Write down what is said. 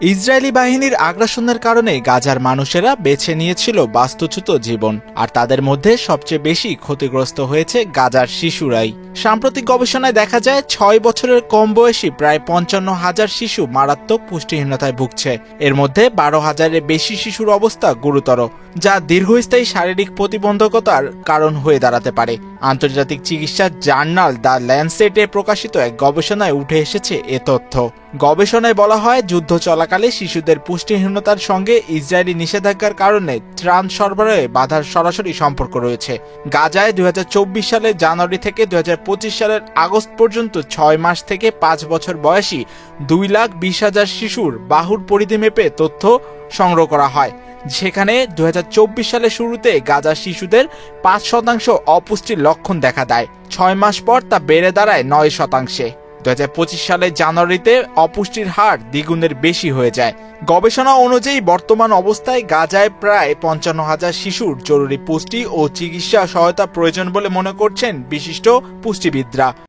Israeli বাহিনীর আগ্রাসনের কারণে গাজার মানুষেরা বেছে নিয়েছিল বাস্তুচ্যুত জীবন, আর তাদের মধ্যে সবচেয়ে বেশি ক্ষতিগ্রস্ত হয়েছে গাজার শিশুরাই। সাম্প্রতিক গবেষণায় দেখা যায় ৬ বছরের কম বয়সী প্রায় ৫৫,০০০ শিশু মারাত্মক পুষ্টিহীনতায় ভুগছে। এর মধ্যে ১২,০০০-এর বেশি শিশুর অবস্থা গুরুতর, যা দীর্ঘস্থায়ী শারীরিক প্রতিবন্ধকতার কারণ হয়ে দাঁড়াতে পারে। আন্তর্জাতিক চিকিৎসা জার্নাল দ্য ল্যান্সেটে প্রকাশিত এক গবেষণায় উঠে এসেছে এ তথ্য। গবেষণায় বলা হয়, যুদ্ধ চলাকালে শিশুদের পুষ্টিহীনতার সঙ্গে ইসরায়েলি নিষেধাজ্ঞার কারণে ত্রাণ সরবরাহে বাধার সরাসরি সম্পর্ক রয়েছে। গাজায় ২০২৪ সালের জানুয়ারি থেকে ২০২৫ সালের আগস্ট পর্যন্ত ৬ মাস থেকে ৫ বছর বয়সী ২,২০,০০০ শিশুর বাহুর পরিধি মেপে তথ্য সংগ্রহ করা হয়। সেখানে ২০২৪ সালের শুরুতে গাজার শিশুদের ৫% অপুষ্টির লক্ষণ দেখা দেয়। ৬ মাস পর তা বেড়ে দাঁড়ায় ৯%। ২০২৫ সালের জানুয়ারিতে অপুষ্টির হার দ্বিগুণের বেশি হয়ে যায়। গবেষণা অনুযায়ী বর্তমান অবস্থায় গাজায় প্রায় ৫৫,০০০ শিশুর জরুরি পুষ্টি ও চিকিৎসা সহায়তা প্রয়োজন বলে মনে করছেন বিশিষ্ট পুষ্টিবিদরা।